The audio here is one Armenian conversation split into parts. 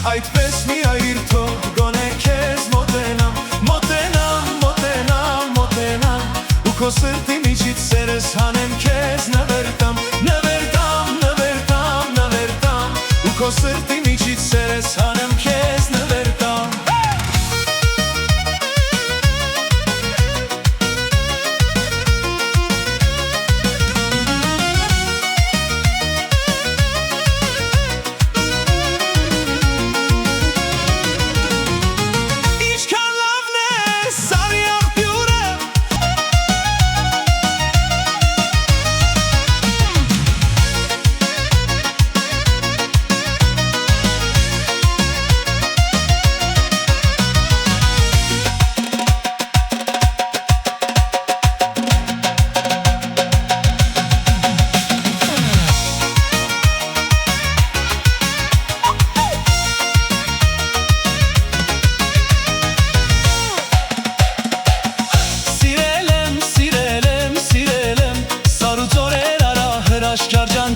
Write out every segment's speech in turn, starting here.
Այդպես միայր թող գոնե քեզ մոտենամ, մոտենամ, մոտենամ, մոտենամ ու քո սրտի միջից սերս հանեմ քեզ նվեր տամ, նվեր տամ, նվեր տամ, նվեր տամ ու քո սրտի միջից սերս հանեմ քեզ նվեր տամ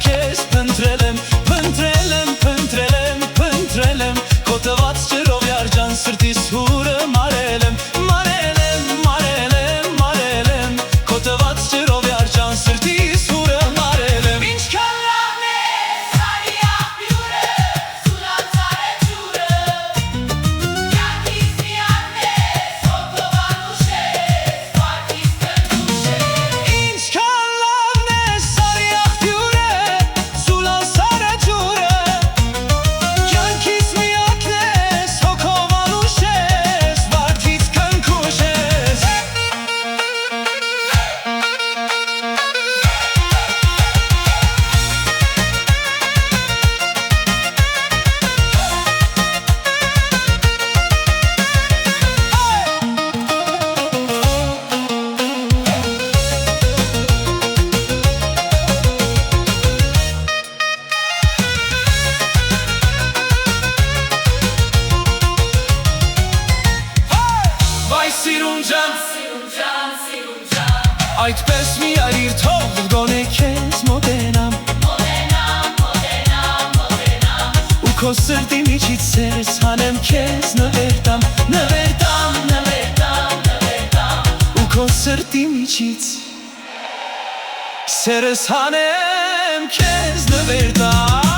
Քեզ փնտրել եմ, փնտրել եմ, փնտրել եմ, փնտրել եմ Քո տված ջրով երջան սրտիս հուրը մարել եմ, մարել եմ, մարել եմ, մարել եմ Քո տված ջրով երջան սրտիս հուրը մարել եմ Ինչքան լավն է սարի աղբյուրը, սուրացար է ջուրը Կյանքիս միանն է, սոքով անուշ է, սպարկիս կնուշ է Ինչքան լավն է սարի աղբյուրը Այդպես միայր թող գոնե քեզ մոտենամ, մոտենամ, մոտենամ, մոտենամ ու քո սրտի միջից սերս հանեմ քեզ նվեր տամ, նվեր տամ, նվեր տամ, նվեր տամ ու քո սրտի միջից սերս հանեմ քեզ նվեր տամ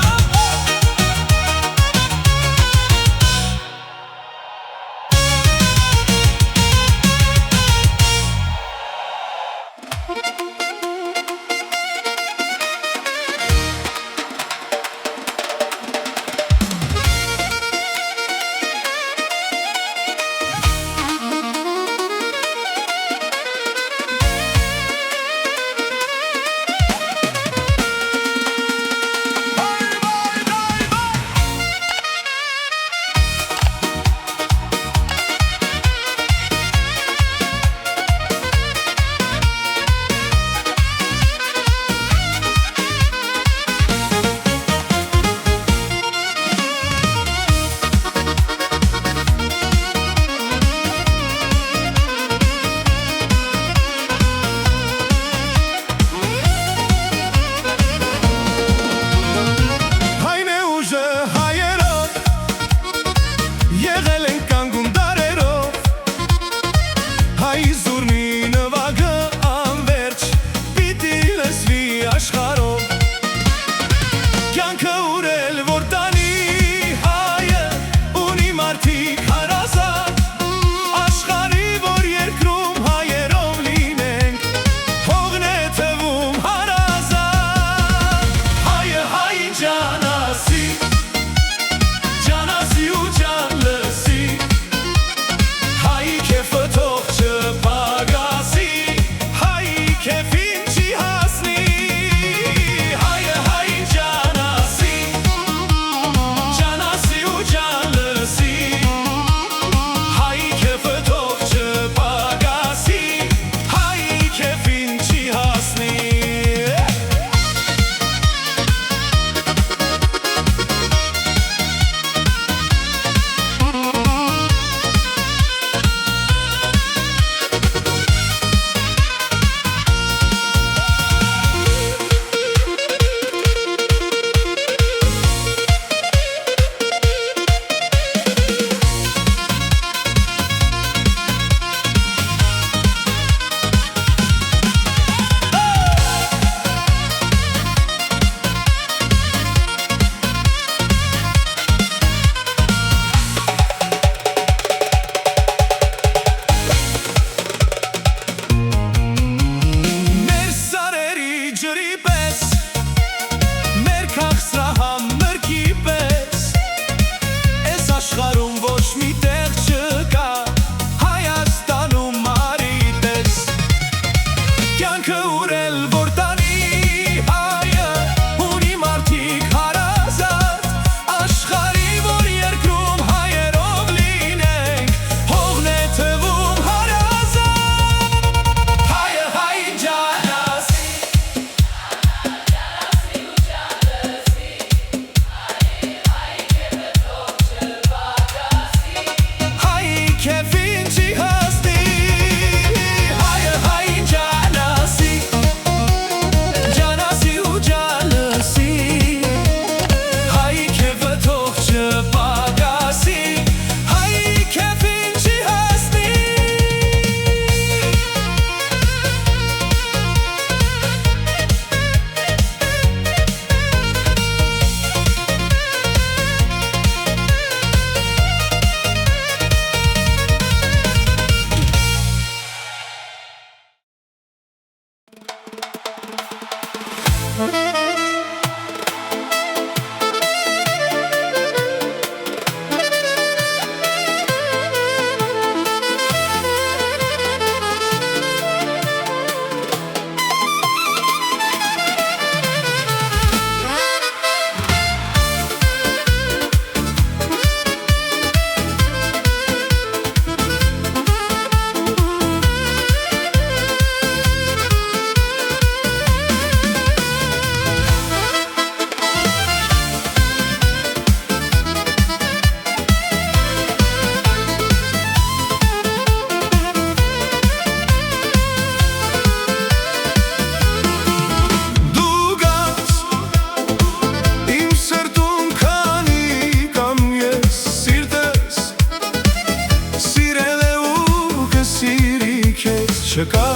չկա,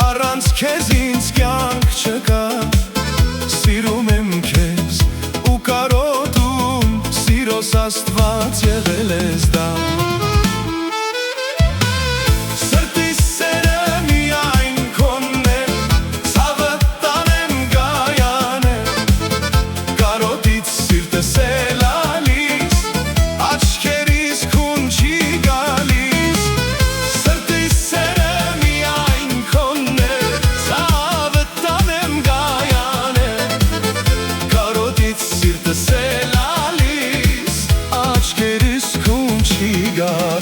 առանց քեզ ինձ կյանք չկա, սիրում եմ քեզ ու կարոտում, սիրոս Աստված եղել ես դա։ Սրտիս սերը միայն քոնն է, ցավը տանեմ գայանեմ, կարոտից սիրտս է լալիս, աչքերիս քուն չի գալիս։ Սրտիս սերը միայն քոնն է, ցավը տանեմ գայանեմ, կարոտից սիրտս է լալիս, աչքերիս քուն չի գալիս։